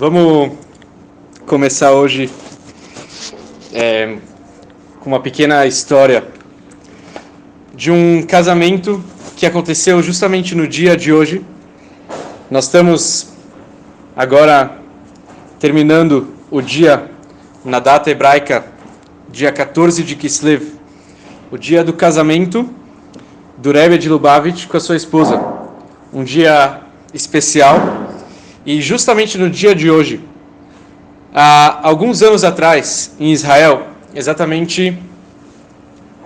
Vamos começar hoje com uma pequena história de um casamento que aconteceu justamente no dia de hoje. Nós estamos agora terminando o dia, na data hebraica, dia 14 de Kislev, o dia do casamento do Rebbe de Lubavitch com a sua esposa. Um dia especial. E justamente no dia de hoje, há alguns anos atrás, em Israel, exatamente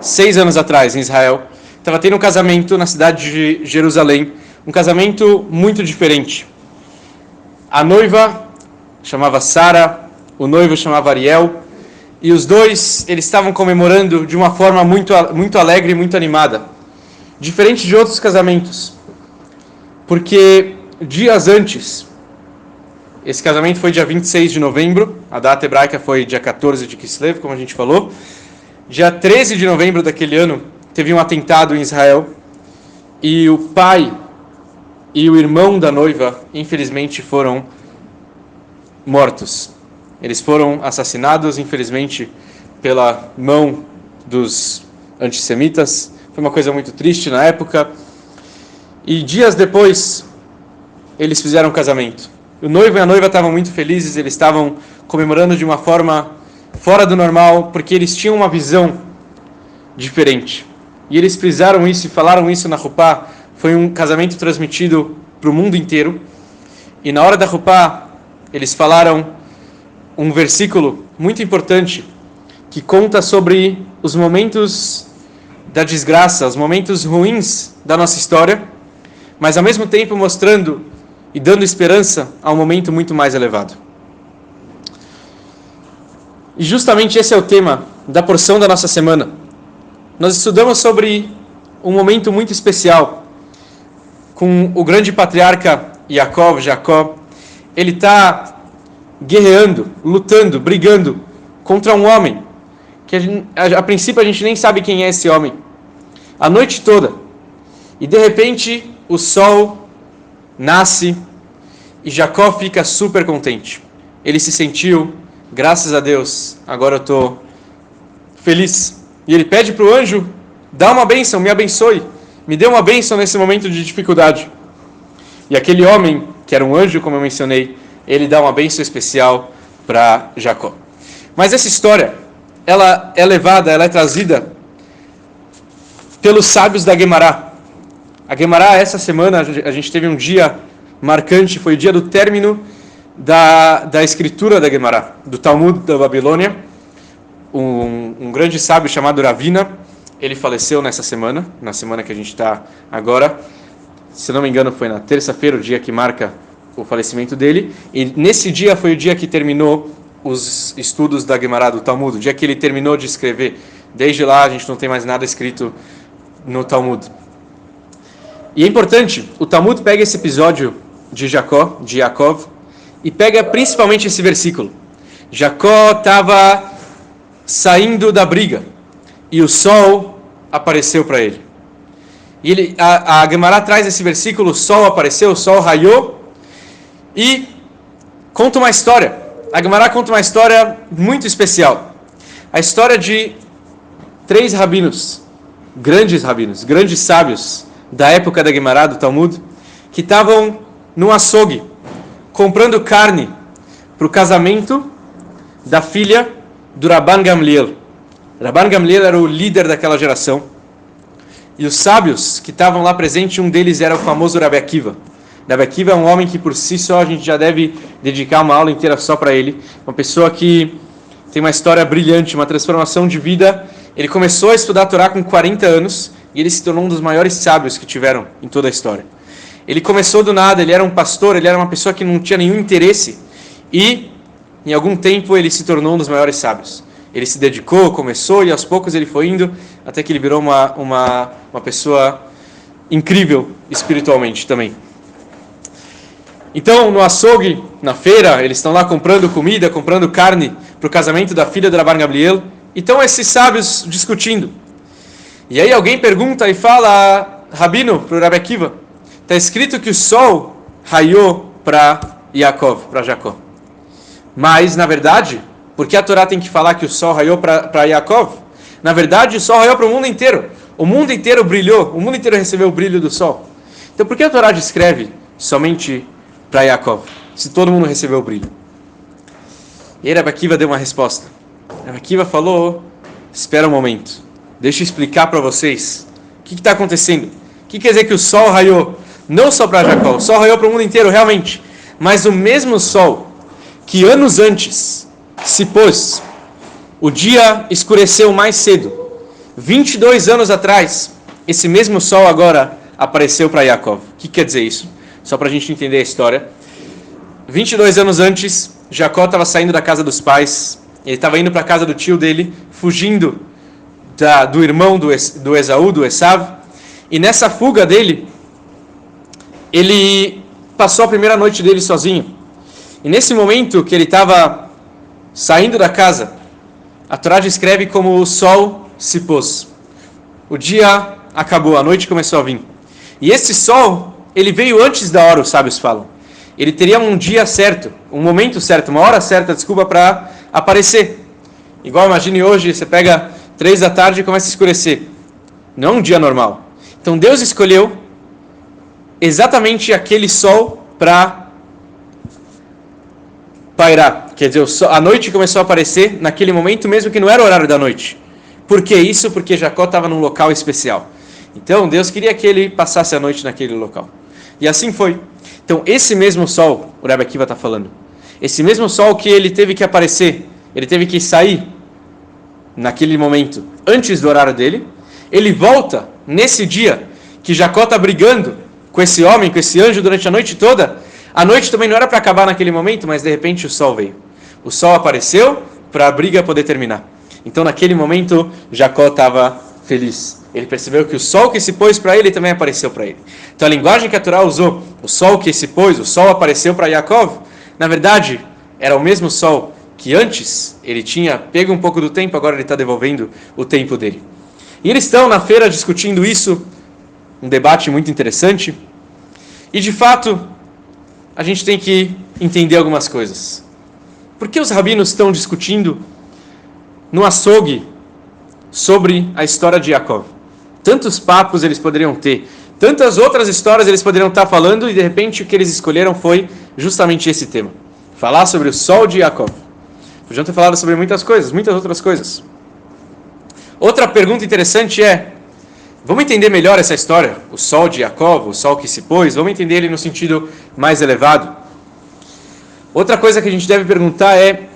6 anos atrás, em Israel, estava tendo um casamento na cidade de Jerusalém, um casamento muito diferente. A noiva chamava Sara, o noivo chamava Ariel, e os dois eles estavam comemorando de uma forma muito alegre e muito animada, diferente de outros casamentos, porque dias antes, esse casamento foi dia 26 de novembro, a data hebraica foi dia 14 de Kislev, como a gente falou. Dia 13 de novembro daquele ano, teve um atentado em Israel, e o pai e o irmão da noiva, infelizmente, foram mortos. Eles foram assassinados, infelizmente, pela mão dos antissemitas. Foi uma coisa muito triste na época. E dias depois, eles fizeram um casamento. O noivo e a noiva estavam muito felizes, eles estavam comemorando de uma forma fora do normal, porque eles tinham uma visão diferente. E eles frisaram isso e falaram isso na Rupá. Foi um casamento transmitido para o mundo inteiro. E na hora da Rupá, eles falaram um versículo muito importante, que conta sobre os momentos da desgraça, os momentos ruins da nossa história, mas ao mesmo tempo mostrando e dando esperança a um momento muito mais elevado. E justamente esse é o tema da porção da nossa semana. Nós estudamos sobre um momento muito especial com o grande patriarca Jacó. Ele está guerreando, lutando, brigando contra um homem que a princípio a gente nem sabe quem é esse homem. A noite toda. E de repente o sol nasce e Jacó fica super contente. Ele se sentiu, graças a Deus, agora eu estou feliz. E ele pede para o anjo, dá uma bênção, me abençoe, me dê uma bênção nesse momento de dificuldade. E aquele homem, que era um anjo, como eu mencionei, ele dá uma bênção especial para Jacó. Mas essa história, ela é trazida pelos sábios da Guemará. A Guemará, essa semana, a gente teve um dia marcante, foi o dia do término da escritura da Guemará, do Talmud da Babilônia. Um grande sábio chamado Ravina, ele faleceu nessa semana, na semana que a gente está agora. Se não me engano, foi na terça-feira, o dia que marca o falecimento dele. E nesse dia foi o dia que terminou os estudos da Guemará, do Talmud, o dia que ele terminou de escrever. Desde lá, a gente não tem mais nada escrito no Talmud. E é importante, o Talmud pega esse episódio de Yaakov, e pega principalmente esse versículo. Jacó estava saindo da briga, e o sol apareceu para ele. E a Guemará traz esse versículo, o sol apareceu, o sol raiou, e conta uma história. A Guemará conta uma história muito especial. A história de 3 rabinos, grandes sábios, da época da Guemará, do Talmud, que estavam no açougue, comprando carne para o casamento da filha do Rabban Gamliel. Rabban Gamliel era o líder daquela geração. E os sábios que estavam lá presentes, um deles era o famoso Rabbi Akiva. Rabbi Akiva é um homem que por si só a gente já deve dedicar uma aula inteira só para ele. Uma pessoa que tem uma história brilhante, uma transformação de vida. Ele começou a estudar a Torá com 40 anos e ele se tornou um dos maiores sábios que tiveram em toda a história. Ele começou do nada, ele era um pastor, ele era uma pessoa que não tinha nenhum interesse e, em algum tempo, ele se tornou um dos maiores sábios. Ele se dedicou, começou e aos poucos ele foi indo até que ele virou uma pessoa incrível espiritualmente também. Então, no açougue, na feira, eles estão lá comprando comida, comprando carne para o casamento da filha do Rabban Gamliel. E estão esses sábios discutindo. E aí alguém pergunta e fala, Rabino, para o Rabbi Akiva, está escrito que o sol raiou para Yaakov, para Jacó. Mas, na verdade, por que a Torá tem que falar que o sol raiou para Yaakov? Na verdade, o sol raiou para o mundo inteiro. O mundo inteiro brilhou, o mundo inteiro recebeu o brilho do sol. Então, por que a Torá descreve somente para Yaakov, se todo mundo recebeu o brilho? E aí Rabbi Akiva deu uma resposta. Rabbi Akiva falou, espera um momento, deixa eu explicar para vocês o que está acontecendo. O que quer dizer que o sol raiou? Não só para Jacó, o sol raiou para o mundo inteiro, realmente. Mas o mesmo sol que anos antes se pôs, o dia escureceu mais cedo. 22 anos atrás, esse mesmo sol agora apareceu para Yaakov. O que quer dizer isso? Só para a gente entender a história. 22 anos antes, Jacó estava saindo da casa dos pais, ele estava indo para a casa do tio dele, fugindo do irmão do Esaú, do Esav, e nessa fuga dele, ele passou a primeira noite dele sozinho. E nesse momento que ele estava saindo da casa, a Torá descreve como o sol se pôs. O dia acabou, a noite começou a vir. E esse sol, ele veio antes da hora, os sábios falam. Ele teria um dia certo, um momento certo, uma hora certa, desculpa, para aparecer. Igual, imagine hoje, você pega 3 da tarde e começa a escurecer. Não é um dia normal. Então Deus escolheu exatamente aquele sol para pairar. Quer dizer, a noite começou a aparecer naquele momento, mesmo que não era o horário da noite. Por que isso? Porque Jacó estava num local especial. Então Deus queria que ele passasse a noite naquele local. E assim foi. Então esse mesmo sol, o Rabbi Akiva está falando, esse mesmo sol que ele teve que aparecer, ele teve que sair naquele momento, antes do horário dele, ele volta nesse dia que Jacó está brigando com esse homem, com esse anjo durante a noite toda. A noite também não era para acabar naquele momento, mas de repente o sol veio. O sol apareceu para a briga poder terminar. Então naquele momento Jacó estava feliz. Ele percebeu que o sol que se pôs para ele também apareceu para ele. Então a linguagem que a Torá usou, o sol que se pôs, o sol apareceu para Yaakov, na verdade era o mesmo sol que antes ele tinha pego um pouco do tempo, agora ele está devolvendo o tempo dele. E eles estão na feira discutindo isso, um debate muito interessante. E de fato, a gente tem que entender algumas coisas. Por que os rabinos estão discutindo no açougue sobre a história de Yaakov? Tantos papos eles poderiam ter, tantas outras histórias eles poderiam estar falando, e de repente o que eles escolheram foi justamente esse tema. Falar sobre o sol de Yaakov. Podiam ter falado sobre muitas coisas, muitas outras coisas. Outra pergunta interessante é, vamos entender melhor essa história? O sol de Yaakov, o sol que se pôs, vamos entender ele no sentido mais elevado. Outra coisa que a gente deve perguntar é,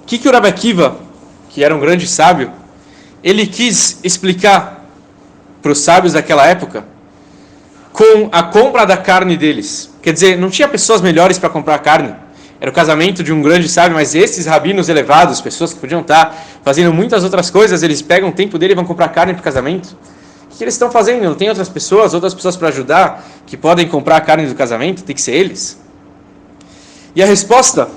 o que o Rabbi Akiva, que era um grande sábio, ele quis explicar para os sábios daquela época com a compra da carne deles. Quer dizer, não tinha pessoas melhores para comprar carne. Era o casamento de um grande sábio, mas esses rabinos elevados, pessoas que podiam estar fazendo muitas outras coisas, eles pegam o tempo dele e vão comprar carne para o casamento. O que eles estão fazendo? Não tem outras pessoas para ajudar que podem comprar a carne do casamento? Tem que ser eles? E a resposta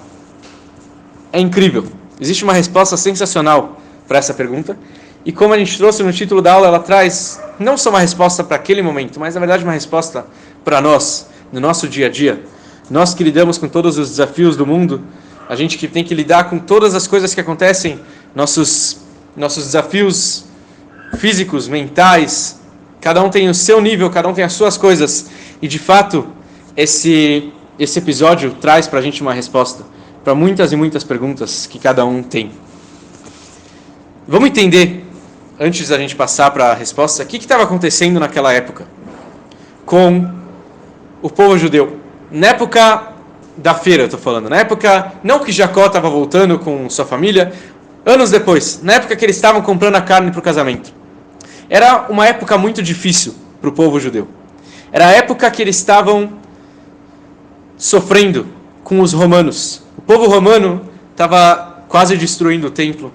é incrível. Existe uma resposta sensacional para essa pergunta. E como a gente trouxe no título da aula, ela traz não só uma resposta para aquele momento, mas na verdade uma resposta para nós, no nosso dia a dia. Nós que lidamos com todos os desafios do mundo, a gente que tem que lidar com todas as coisas que acontecem, nossos desafios físicos, mentais, cada um tem o seu nível, cada um tem as suas coisas. E de fato, esse episódio traz para a gente uma resposta para muitas e muitas perguntas que cada um tem. Vamos entender, antes da gente passar para a resposta, o que estava acontecendo naquela época com o povo judeu. Na época da feira, eu estou falando. Na época, não que Jacó estava voltando com sua família, anos depois, na época que eles estavam comprando a carne para o casamento. Era uma época muito difícil para o povo judeu. Era a época que eles estavam sofrendo com os romanos. O povo romano estava quase destruindo o templo.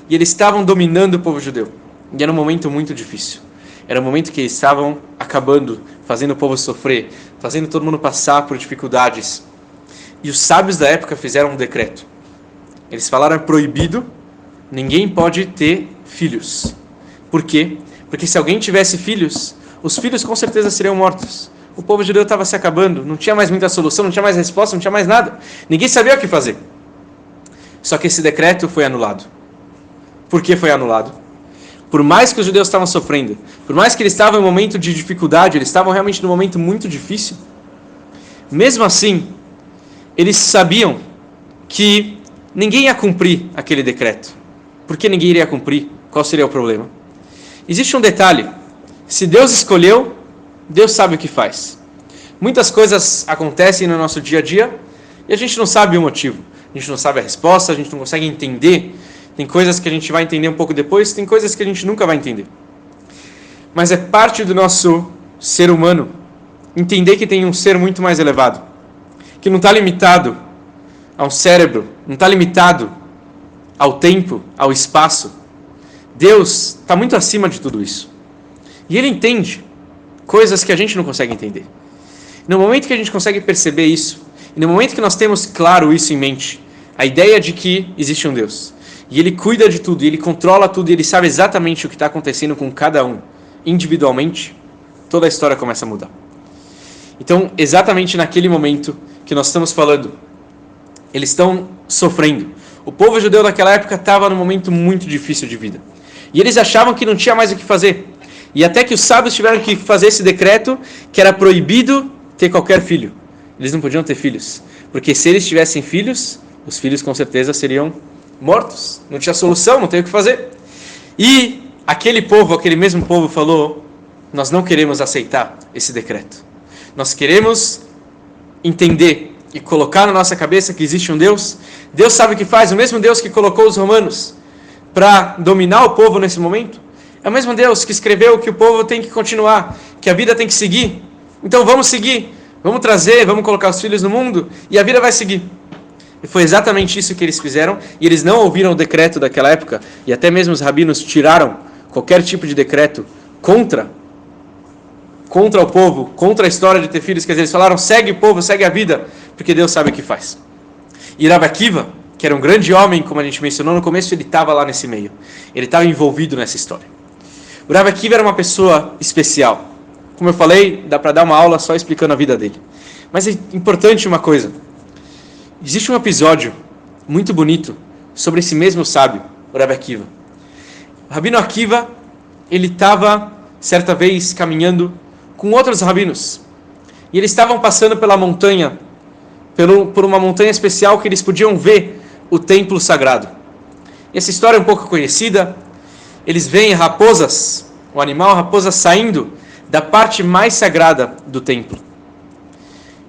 E eles estavam dominando o povo judeu. E era um momento muito difícil. Era um momento que eles estavam acabando, fazendo o povo sofrer, fazendo todo mundo passar por dificuldades. E os sábios da época fizeram um decreto. Eles falaram, é proibido, ninguém pode ter filhos. Por quê? Porque se alguém tivesse filhos, os filhos com certeza seriam mortos. O povo judeu estava se acabando, não tinha mais muita solução, não tinha mais resposta, não tinha mais nada. Ninguém sabia o que fazer. Só que esse decreto foi anulado. Por que foi anulado? Por mais que os judeus estavam sofrendo, por mais que eles estavam em um momento de dificuldade, eles estavam realmente num momento muito difícil, mesmo assim, eles sabiam que ninguém ia cumprir aquele decreto. Por que ninguém iria cumprir? Qual seria o problema? Existe um detalhe. Se Deus escolheu, Deus sabe o que faz. Muitas coisas acontecem no nosso dia a dia e a gente não sabe o motivo. A gente não sabe a resposta, a gente não consegue entender. Tem coisas que a gente vai entender um pouco depois, tem coisas que a gente nunca vai entender. Mas é parte do nosso ser humano entender que tem um ser muito mais elevado, que não está limitado ao cérebro, não está limitado ao tempo, ao espaço. Deus está muito acima de tudo isso. E Ele entende coisas que a gente não consegue entender. No momento que a gente consegue perceber isso, e no momento que nós temos claro isso em mente, a ideia de que existe um Deus, e Ele cuida de tudo, e Ele controla tudo, e Ele sabe exatamente o que está acontecendo com cada um, individualmente, toda a história começa a mudar. Então, exatamente naquele momento que nós estamos falando, eles estão sofrendo. O povo judeu daquela época estava num momento muito difícil de vida. E eles achavam que não tinha mais o que fazer. E até que os sábios tiveram que fazer esse decreto que era proibido ter qualquer filho. Eles não podiam ter filhos. Porque se eles tivessem filhos, os filhos com certeza seriam mortos. Não tinha solução, não tem o que fazer. E aquele povo, aquele mesmo povo falou, nós não queremos aceitar esse decreto. Nós queremos entender e colocar na nossa cabeça que existe um Deus. Deus sabe o que faz, o mesmo Deus que colocou os romanos para dominar o povo nesse momento. É o mesmo Deus que escreveu que o povo tem que continuar, que a vida tem que seguir. Então vamos seguir, vamos trazer, vamos colocar os filhos no mundo e a vida vai seguir. E foi exatamente isso que eles fizeram, e eles não ouviram o decreto daquela época, e até mesmo os rabinos tiraram qualquer tipo de decreto contra o povo, contra a história de ter filhos, quer dizer, eles falaram, segue o povo, segue a vida, porque Deus sabe o que faz. E Rav Akiva, que era um grande homem, como a gente mencionou no começo, ele estava lá nesse meio, ele estava envolvido nessa história. O Rav Akiva era uma pessoa especial. Como eu falei, dá para dar uma aula só explicando a vida dele. Mas é importante uma coisa. Existe um episódio muito bonito sobre esse mesmo sábio, o Rav Akiva. O Rabino Akiva, ele estava, certa vez, caminhando com outros rabinos. E eles estavam passando pela montanha, por uma montanha especial que eles podiam ver o templo sagrado. Essa história é um pouco conhecida. Eles veem raposas, o animal raposa saindo da parte mais sagrada do templo.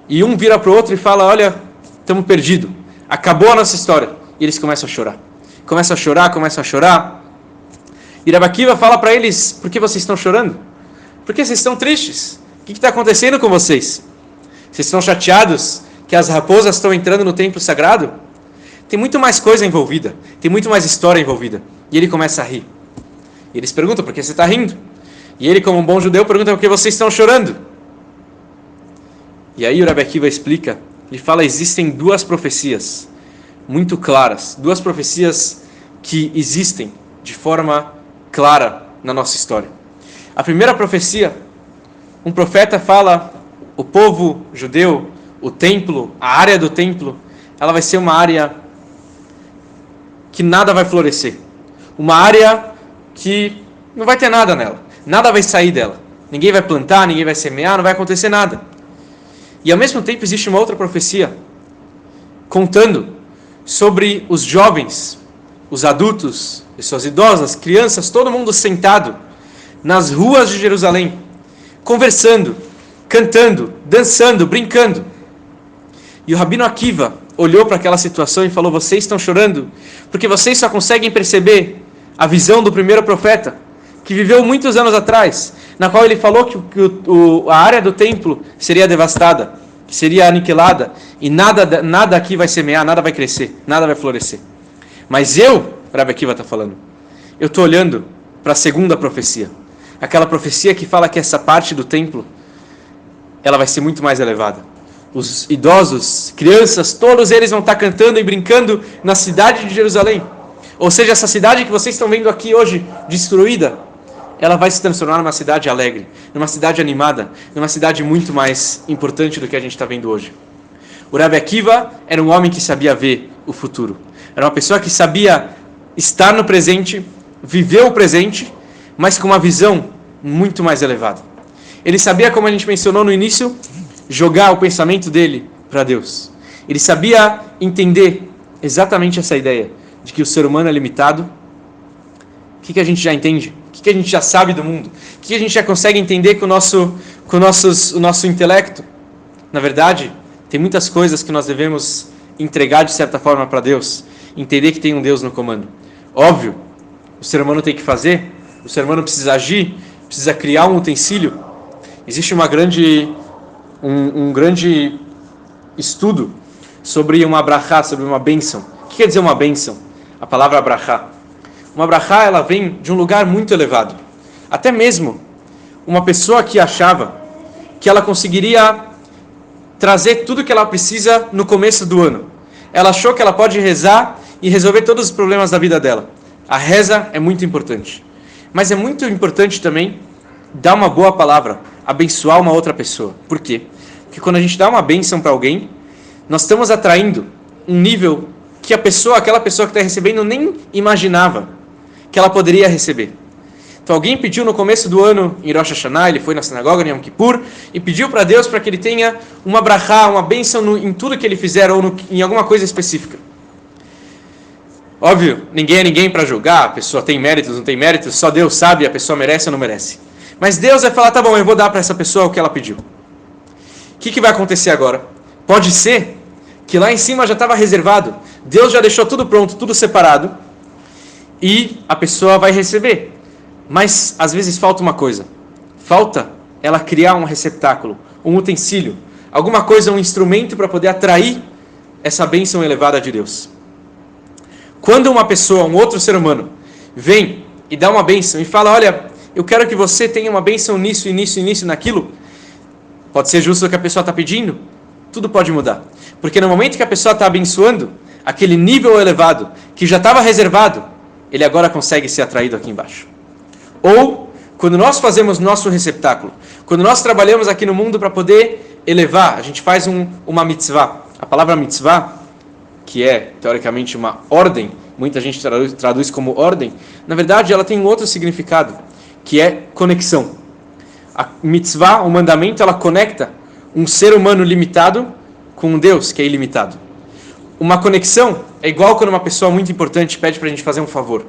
E um vira para o outro e fala, olha, estamos perdidos, acabou a nossa história. E eles começam a chorar. Começam a chorar. E Rav Akiva fala para eles, por que vocês estão chorando? Por que vocês estão tristes? O que está acontecendo com vocês? Vocês estão chateados que as raposas estão entrando no templo sagrado? Tem muito mais coisa envolvida, tem muito mais história envolvida. E ele começa a rir. E eles perguntam, por que você está rindo? E ele, como um bom judeu, pergunta, por que vocês estão chorando? E aí o Rav Akiva explica, ele fala, existem duas profecias muito claras, duas profecias que existem de forma clara na nossa história. A primeira profecia, um profeta fala, o povo judeu, o templo, a área do templo, ela vai ser uma área que nada vai florescer. Uma área que não vai ter nada nela. Nada vai sair dela. Ninguém vai plantar, ninguém vai semear, não vai acontecer nada. E ao mesmo tempo existe uma outra profecia contando sobre os jovens, os adultos, pessoas idosas, crianças, todo mundo sentado nas ruas de Jerusalém, conversando, cantando, dançando, brincando. E o Rabino Akiva olhou para aquela situação e falou, vocês estão chorando porque vocês só conseguem perceber a visão do primeiro profeta, que viveu muitos anos atrás, na qual ele falou que a área do templo seria devastada, que seria aniquilada, e nada aqui vai semear, nada vai crescer, nada vai florescer. Mas Rav Akiva está falando, eu estou olhando para a segunda profecia, aquela profecia que fala que essa parte do templo, ela vai ser muito mais elevada. Os idosos, crianças, todos eles vão estar cantando e brincando na cidade de Jerusalém. Ou seja, essa cidade que vocês estão vendo aqui hoje, destruída, ela vai se transformar numa cidade alegre, numa cidade animada, numa cidade muito mais importante do que a gente está vendo hoje. O Rav Akiva era um homem que sabia ver o futuro. Era uma pessoa que sabia estar no presente, viver o presente, mas com uma visão muito mais elevada. Ele sabia, como a gente mencionou no início, jogar o pensamento dele para Deus. Ele sabia entender exatamente essa ideia de que o ser humano é limitado. O que a gente já entende? O que a gente já sabe do mundo? O que a gente já consegue entender com o nosso intelecto? Na verdade, tem muitas coisas que nós devemos entregar de certa forma para Deus. Entender que tem um Deus no comando. Óbvio, o ser humano tem que fazer, o ser humano precisa agir, precisa criar um utensílio. Existe um grande estudo sobre uma brachá, sobre uma bênção. O que quer dizer uma bênção? A palavra brachá. Uma brachá, ela vem de um lugar muito elevado. Até mesmo uma pessoa que achava que ela conseguiria trazer tudo que ela precisa no começo do ano. Ela achou que ela pode rezar e resolver todos os problemas da vida dela. A reza é muito importante. Mas é muito importante também dar uma boa palavra, abençoar uma outra pessoa. Por quê? Porque quando a gente dá uma bênção para alguém, nós estamos atraindo um nível que aquela pessoa que está recebendo nem imaginava que ela poderia receber. Então alguém pediu no começo do ano, em Rosh Hashanah, ele foi na sinagoga, em Yom Kippur, e pediu para Deus para que ele tenha uma brachá, uma bênção em tudo que ele fizer, ou em alguma coisa específica. Óbvio, ninguém é ninguém para julgar, a pessoa tem méritos, não tem méritos, só Deus sabe, a pessoa merece ou não merece. Mas Deus vai falar, tá bom, eu vou dar para essa pessoa o que ela pediu. O que vai acontecer agora? Pode ser que lá em cima já estava reservado, Deus já deixou tudo pronto, tudo separado, e a pessoa vai receber. Mas às vezes falta uma coisa. Falta ela criar um receptáculo, um utensílio, alguma coisa, um instrumento para poder atrair essa bênção elevada de Deus. Quando uma pessoa, um outro ser humano, vem e dá uma bênção e fala, olha, eu quero que você tenha uma bênção nisso, e nisso, e nisso, e naquilo, pode ser justo o que a pessoa está pedindo, tudo pode mudar. Porque no momento que a pessoa está abençoando, aquele nível elevado, que já estava reservado, ele agora consegue ser atraído aqui embaixo. Ou, quando nós fazemos nosso receptáculo, quando nós trabalhamos aqui no mundo para poder elevar, a gente faz uma mitzvah. A palavra mitzvah, que é, teoricamente, uma ordem, muita gente traduz como ordem, na verdade ela tem um outro significado, que é conexão. A mitzvah, o mandamento, ela conecta um ser humano limitado com um Deus que é ilimitado. Uma conexão é igual quando uma pessoa muito importante pede para a gente fazer um favor.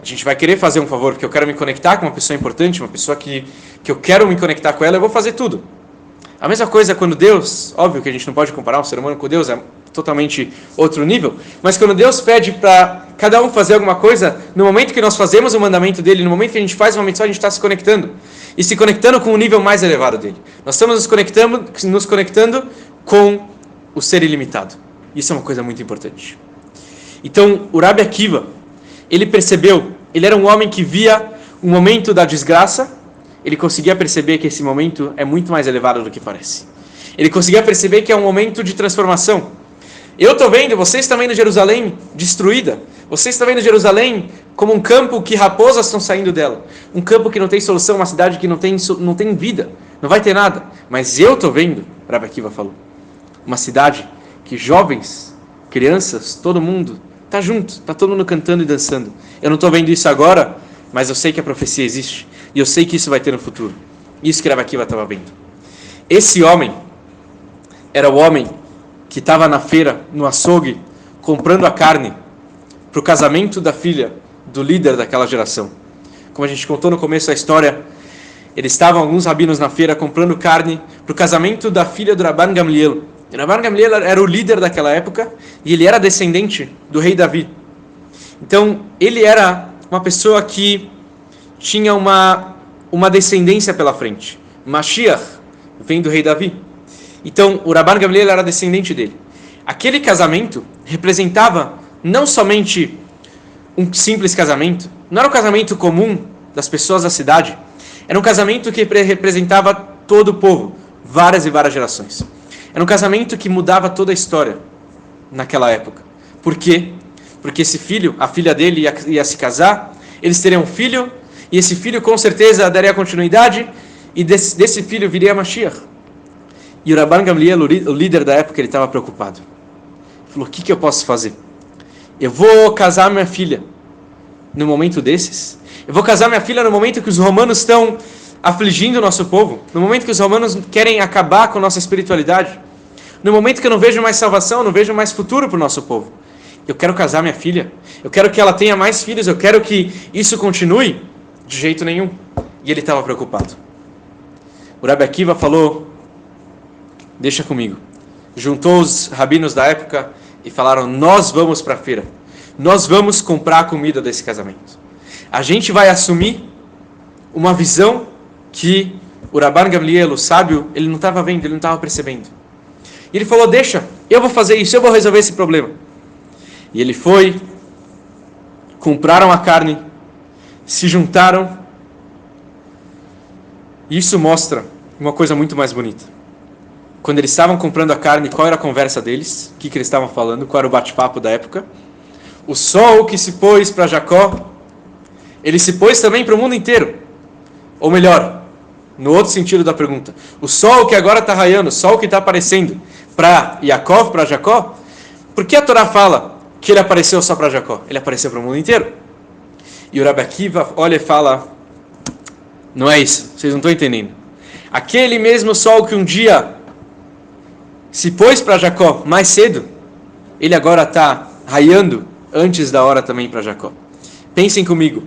A gente vai querer fazer um favor, porque eu quero me conectar com uma pessoa importante, uma pessoa que eu quero me conectar com ela, eu vou fazer tudo. A mesma coisa quando Deus, óbvio que a gente não pode comparar um ser humano com Deus, é totalmente outro nível, mas quando Deus pede para cada um fazer alguma coisa, no momento que nós fazemos o mandamento dele, no momento que a gente faz uma mitzvah, a gente está se conectando. E se conectando com o nível mais elevado dele. Nós estamos nos conectando com o ser ilimitado. Isso é uma coisa muito importante. Então, o Rabi Akiva, ele percebeu, ele era um homem que via o momento da desgraça, ele conseguia perceber que esse momento é muito mais elevado do que parece. Ele conseguia perceber que é um momento de transformação. Eu estou vendo, vocês estão vendo Jerusalém destruída. Vocês estão vendo Jerusalém como um campo que raposas estão saindo dela. Um campo que não tem solução, uma cidade que não tem vida. Não vai ter nada. Mas eu estou vendo, Rabi Akiva falou, uma cidade que jovens, crianças, todo mundo está junto, está todo mundo cantando e dançando. Eu não estou vendo isso agora, mas eu sei que a profecia existe. E eu sei que isso vai ter no futuro. Isso que Rabi Akiva estava vendo. Esse homem era o homem que estava na feira, no açougue, comprando a carne para o casamento da filha do líder daquela geração. Como a gente contou no começo da história, eles estavam, alguns rabinos na feira, comprando carne para o casamento da filha do Rabban Gamliel. E Rabban Gamliel era o líder daquela época e ele era descendente do rei Davi. Então, ele era uma pessoa que tinha uma descendência pela frente. Mashiach vem do rei Davi. Então, o Rabban Gamliel era descendente dele. Aquele casamento representava não somente um simples casamento, não era um casamento comum das pessoas da cidade, era um casamento que representava todo o povo, várias e várias gerações. Era um casamento que mudava toda a história naquela época. Por quê? Porque esse filho, a filha dele ia se casar, eles teriam um filho, e esse filho com certeza daria continuidade, e desse filho viria Mashiach. E o Rabban Gamliel, o líder da época, ele estava preocupado. Ele falou, o que eu posso fazer? eu vou casar minha filha no momento desses. Eu vou casar minha filha no momento que os romanos estão afligindo o nosso povo, no momento que os romanos querem acabar com a nossa espiritualidade, no momento que eu não vejo mais salvação, não vejo mais futuro para o nosso povo. Eu quero casar minha filha, eu quero que ela tenha mais filhos, eu quero que isso continue. De jeito nenhum. E ele estava preocupado. O Rabi Akiva falou, deixa comigo. Juntou os rabinos da época e falaram, nós vamos para a feira. Nós vamos comprar a comida desse casamento. A gente vai assumir uma visão que o Rabban Gamliel, o sábio, ele não estava vendo, ele não estava percebendo. E ele falou, deixa, eu vou fazer isso, eu vou resolver esse problema. E ele foi, compraram a carne, se juntaram. E isso mostra uma coisa muito mais bonita. Quando eles estavam comprando a carne, qual era a conversa deles? O que eles estavam falando? Qual era o bate-papo da época? O sol que se pôs para Jacó, ele se pôs também para o mundo inteiro. Ou melhor, no outro sentido da pergunta, o sol que agora está raiando, o sol que está aparecendo para Yaakov, para Jacó, por que a Torá fala que ele apareceu só para Jacó? Ele apareceu para o mundo inteiro. E o Rabi Akiva olha e fala, não é isso, vocês não estão entendendo. Aquele mesmo sol que um dia se pôs para Jacó mais cedo, ele agora está raiando antes da hora também para Jacó. Pensem comigo,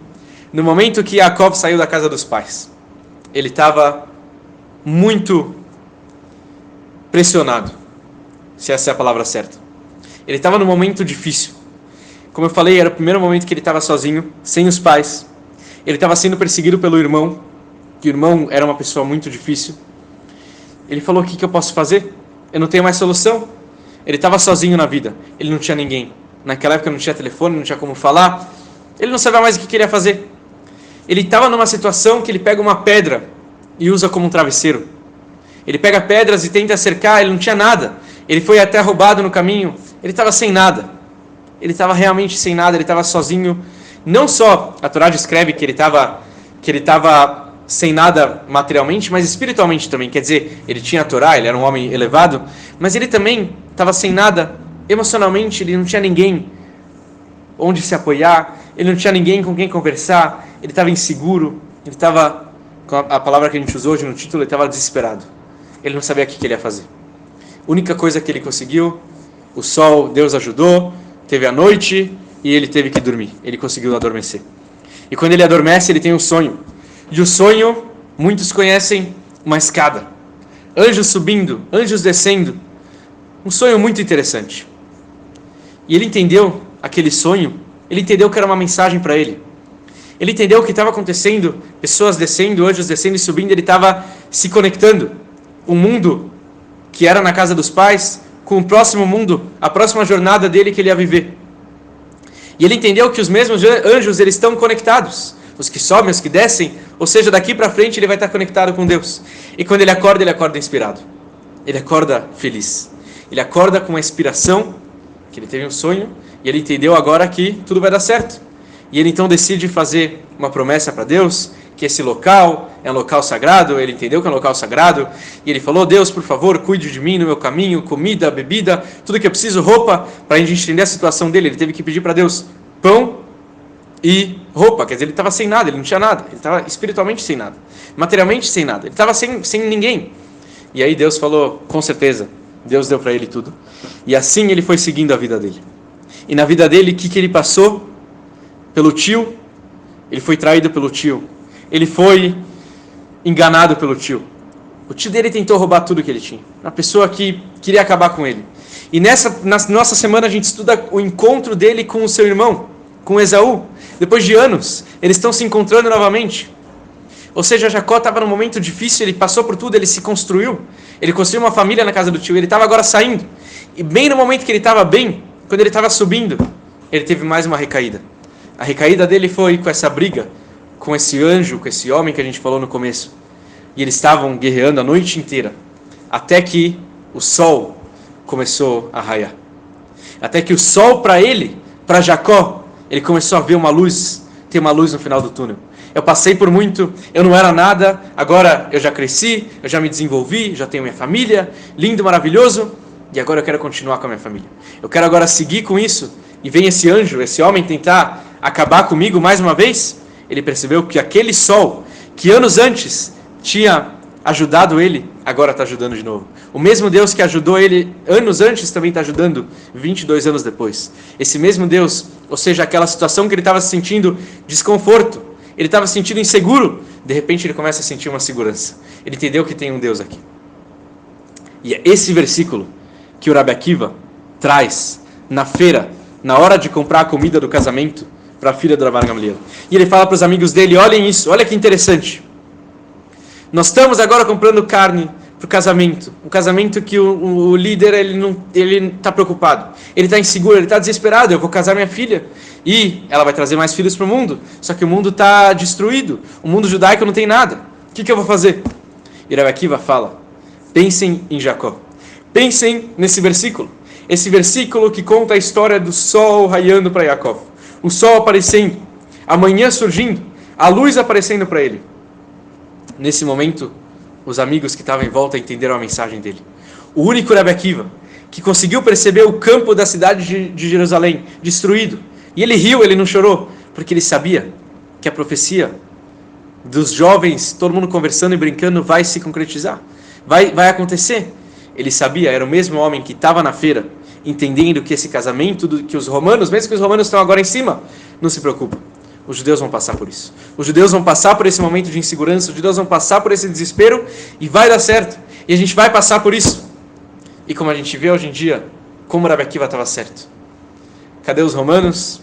no momento que Yaakov saiu da casa dos pais, ele estava muito pressionado, se essa é a palavra certa. Ele estava num momento difícil. Como eu falei, era o primeiro momento que ele estava sozinho, sem os pais. Ele estava sendo perseguido pelo irmão, que o irmão era uma pessoa muito difícil. Ele falou, o que eu posso fazer? Eu não tenho mais solução. Ele estava sozinho na vida, ele não tinha ninguém. Naquela época não tinha telefone, não tinha como falar. Ele não sabia mais o que ele ia fazer. Ele estava numa situação que ele pega uma pedra e usa como um travesseiro. Ele pega pedras e tenta cercar, ele não tinha nada. Ele foi até roubado no caminho, ele estava sem nada. Ele estava realmente sem nada, ele estava sozinho. Não só a Torá descreve que ele estava sem nada materialmente, mas espiritualmente também. Quer dizer, ele tinha a Torá, ele era um homem elevado, mas ele também estava sem nada emocionalmente, ele não tinha ninguém onde se apoiar, ele não tinha ninguém com quem conversar, ele estava inseguro, ele estava, com a palavra que a gente usou hoje no título, ele estava desesperado. Ele não sabia o que ele ia fazer. A única coisa que ele conseguiu, o sol, Deus ajudou, teve a noite e ele teve que dormir. Ele conseguiu adormecer. E quando ele adormece, ele tem um sonho. E o sonho, muitos conhecem uma escada. Anjos subindo, anjos descendo. Um sonho muito interessante. E ele entendeu aquele sonho, ele entendeu que era uma mensagem para ele. Ele entendeu o que estava acontecendo, pessoas descendo, anjos descendo e subindo, ele estava se conectando. Um mundo que era na casa dos pais, com o próximo mundo, a próxima jornada dele que ele ia viver. E ele entendeu que os mesmos anjos, eles estão conectados. Os que sobem, os que descem, ou seja, daqui para frente ele vai estar conectado com Deus. E quando ele acorda inspirado. Ele acorda feliz. Ele acorda com uma inspiração, que ele teve um sonho, e ele entendeu agora que tudo vai dar certo. E ele então decide fazer uma promessa para Deus, que esse local é um local sagrado, ele entendeu que é um local sagrado, e ele falou, Deus, por favor, cuide de mim no meu caminho, comida, bebida, tudo que eu preciso, roupa, para a gente entender a situação dele. Ele teve que pedir para Deus pão e roupa, quer dizer, ele estava sem nada, ele não tinha nada, ele estava espiritualmente sem nada, materialmente sem nada, ele estava sem ninguém. E aí Deus falou, com certeza, Deus deu para ele tudo. E assim ele foi seguindo a vida dele. E na vida dele, o que ele passou? Pelo tio, ele foi traído pelo tio, ele foi enganado pelo tio. O tio dele tentou roubar tudo que ele tinha, uma pessoa que queria acabar com ele. E na nossa semana a gente estuda o encontro dele com o seu irmão, com Esaú. Depois de anos, eles estão se encontrando novamente. Ou seja, Jacó estava num momento difícil, ele passou por tudo, ele se construiu. Ele construiu uma família na casa do tio, ele estava agora saindo. E bem no momento que ele estava bem, quando ele estava subindo, ele teve mais uma recaída. A recaída dele foi com essa briga, com esse anjo, com esse homem que a gente falou no começo. E eles estavam guerreando a noite inteira, até que o sol começou a raiar. Até que o sol para ele, para Jacó, ele começou a ver uma luz, tem uma luz no final do túnel. Eu passei por muito, eu não era nada, agora eu já cresci, eu já me desenvolvi, já tenho minha família, lindo, maravilhoso, e agora eu quero continuar com a minha família. Eu quero agora seguir com isso, e vem esse anjo, esse homem tentar acabar comigo mais uma vez, ele percebeu que aquele sol que anos antes tinha ajudado ele, agora está ajudando de novo. O mesmo Deus que ajudou ele anos antes também está ajudando 22 anos depois. Esse mesmo Deus, ou seja, aquela situação que ele estava sentindo desconforto, ele estava se sentindo inseguro, de repente ele começa a sentir uma segurança. Ele entendeu que tem um Deus aqui. E é esse versículo que o Rabi Akiva traz na feira, na hora de comprar a comida do casamento para a filha do Rabban Gamliel. E ele fala para os amigos dele, olhem isso, olha que interessante. Nós estamos agora comprando carne para o casamento. Um casamento que o líder ele está preocupado. Ele está inseguro, ele está desesperado. Eu vou casar minha filha e ela vai trazer mais filhos para o mundo. Só que o mundo está destruído. O mundo judaico não tem nada. O que eu vou fazer? E Rabi Akiva fala, pensem em Jacó. Pensem nesse versículo. Esse versículo que conta a história do sol raiando para Jacó. O sol aparecendo, a manhã surgindo, a luz aparecendo para ele. Nesse momento, os amigos que estavam em volta entenderam a mensagem dele. O único Rabi Akiva que conseguiu perceber o campo da cidade de Jerusalém destruído. E ele riu, ele não chorou, porque ele sabia que a profecia dos jovens, todo mundo conversando e brincando, vai se concretizar. Vai acontecer. Ele sabia, era o mesmo homem que estava na feira, entendendo que esse casamento, que os romanos, mesmo que os romanos estão agora em cima, não se preocupam. Os judeus vão passar por isso. Os judeus vão passar por esse momento de insegurança, os judeus vão passar por esse desespero e vai dar certo. E a gente vai passar por isso. E como a gente vê hoje em dia, como Rabi Akiva estava certo. Cadê os romanos,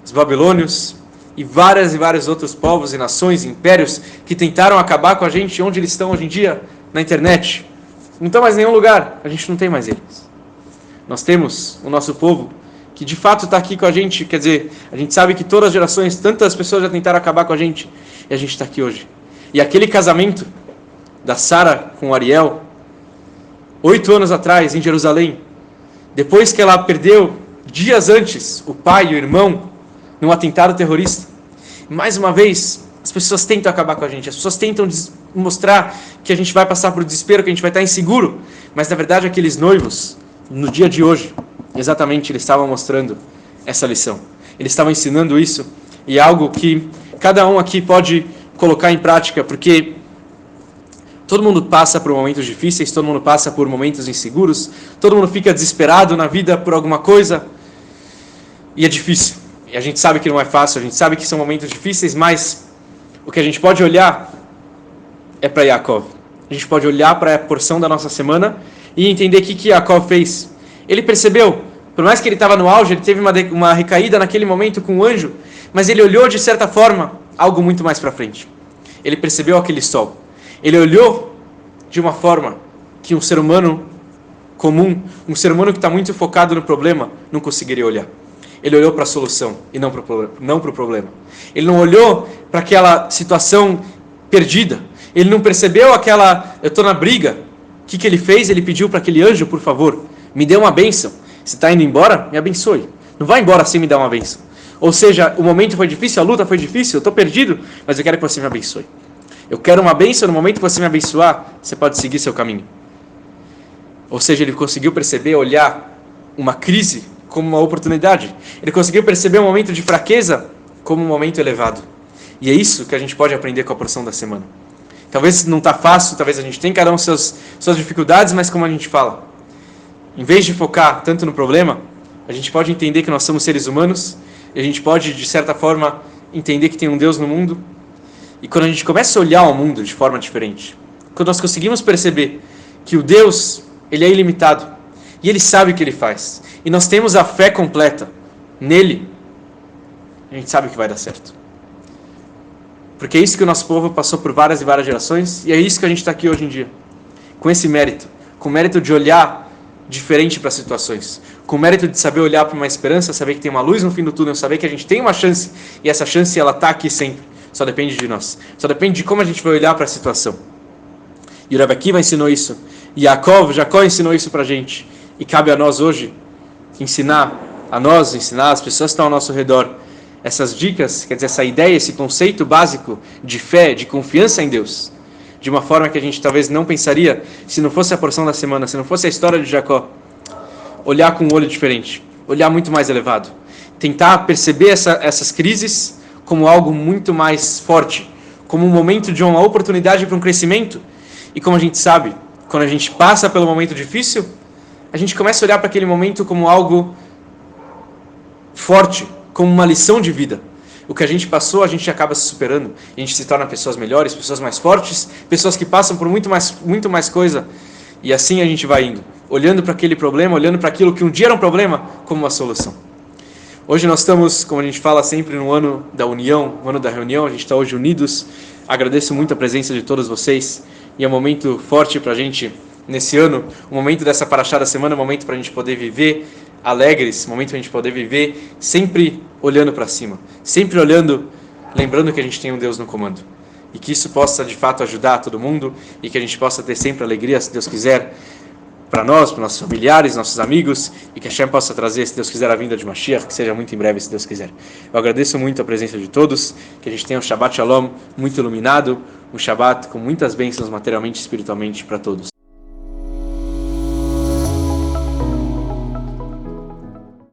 os babilônios e vários outros povos e nações, impérios que tentaram acabar com a gente? Onde eles estão hoje em dia? Na internet. Não estão mais em nenhum lugar. A gente não tem mais eles. Nós temos o nosso povo que de fato está aqui com a gente, quer dizer, a gente sabe que todas as gerações, tantas pessoas já tentaram acabar com a gente, e a gente está aqui hoje. E aquele casamento da Sara com o Ariel, 8 anos atrás, em Jerusalém, depois que ela perdeu, dias antes, o pai e o irmão, num atentado terrorista, mais uma vez, as pessoas tentam acabar com a gente, as pessoas tentam mostrar que a gente vai passar por desespero, que a gente vai estar inseguro, mas na verdade aqueles noivos, no dia de hoje, exatamente, eles estavam mostrando essa lição. Eles estavam ensinando isso, e é algo que cada um aqui pode colocar em prática, porque todo mundo passa por momentos difíceis, todo mundo passa por momentos inseguros, todo mundo fica desesperado na vida por alguma coisa, e é difícil. E a gente sabe que não é fácil, a gente sabe que são momentos difíceis, mas o que a gente pode olhar é para Yaakov. A gente pode olhar para a porção da nossa semana e entender o que Yaakov fez. Ele percebeu, por mais que ele estava no auge, ele teve uma recaída naquele momento com o anjo, mas ele olhou de certa forma algo muito mais para frente. Ele percebeu aquele sol. Ele olhou de uma forma que um ser humano comum, um ser humano que está muito focado no problema, não conseguiria olhar. Ele olhou para a solução e não para o problema. Ele não olhou para aquela situação perdida. Ele não percebeu aquela, eu estou na briga. O que ele fez? Ele pediu para aquele anjo, por favor, me dê uma bênção. Se está indo embora, me abençoe. Não vai embora sem me dar uma bênção. Ou seja, o momento foi difícil, a luta foi difícil, eu estou perdido, mas eu quero que você me abençoe. Eu quero uma bênção, no momento que você me abençoar, você pode seguir seu caminho. Ou seja, ele conseguiu perceber, olhar uma crise como uma oportunidade. Ele conseguiu perceber um momento de fraqueza como um momento elevado. E é isso que a gente pode aprender com a porção da semana. Talvez não está fácil, talvez a gente tenha cada um suas dificuldades, mas como a gente fala, em vez de focar tanto no problema, a gente pode entender que nós somos seres humanos, e a gente pode, de certa forma, entender que tem um Deus no mundo. E quando a gente começa a olhar o mundo de forma diferente, quando nós conseguimos perceber que o Deus, ele é ilimitado, e ele sabe o que ele faz, e nós temos a fé completa nele, a gente sabe que vai dar certo. Porque é isso que o nosso povo passou por várias e várias gerações, e é isso que a gente está aqui hoje em dia, com esse mérito, com o mérito de olhar diferente para as situações, com o mérito de saber olhar para uma esperança, saber que tem uma luz no fim do túnel, saber que a gente tem uma chance, e essa chance ela está aqui sempre, só depende de nós, só depende de como a gente vai olhar para a situação. E o Rabi Akiva ensinou isso, e Jacó ensinou isso para a gente, e cabe a nós hoje ensinar as pessoas que estão ao nosso redor, essas dicas, quer dizer, essa ideia, esse conceito básico de fé, de confiança em Deus, de uma forma que a gente talvez não pensaria se não fosse a porção da semana, se não fosse a história de Jacó. Olhar com um olho diferente, olhar muito mais elevado. tentar perceber essas crises como algo muito mais forte, como um momento de uma oportunidade para um crescimento. E como a gente sabe, quando a gente passa pelo momento difícil, a gente começa a olhar para aquele momento como algo forte, como uma lição de vida. O que a gente passou, a gente acaba se superando. A gente se torna pessoas melhores, pessoas mais fortes, pessoas que passam por muito mais coisa. E assim a gente vai indo, olhando para aquele problema, olhando para aquilo que um dia era um problema, como uma solução. Hoje nós estamos, como a gente fala sempre, no ano da união, no ano da reunião, a gente está hoje unidos. Agradeço muito a presença de todos vocês. E é um momento forte para a gente nesse ano, o momento dessa paraxá da semana, um momento para a gente poder viver alegres, um momento para a gente poder viver sempre olhando para cima, sempre olhando, lembrando que a gente tem um Deus no comando. E que isso possa de fato ajudar todo mundo e que a gente possa ter sempre alegria, se Deus quiser, para nós, para nossos familiares, nossos amigos, e que a Hashem possa trazer, se Deus quiser, a vinda de Mashiach, que seja muito em breve, se Deus quiser. Eu agradeço muito a presença de todos, que a gente tenha um Shabbat Shalom muito iluminado, um Shabbat com muitas bênçãos materialmente e espiritualmente para todos.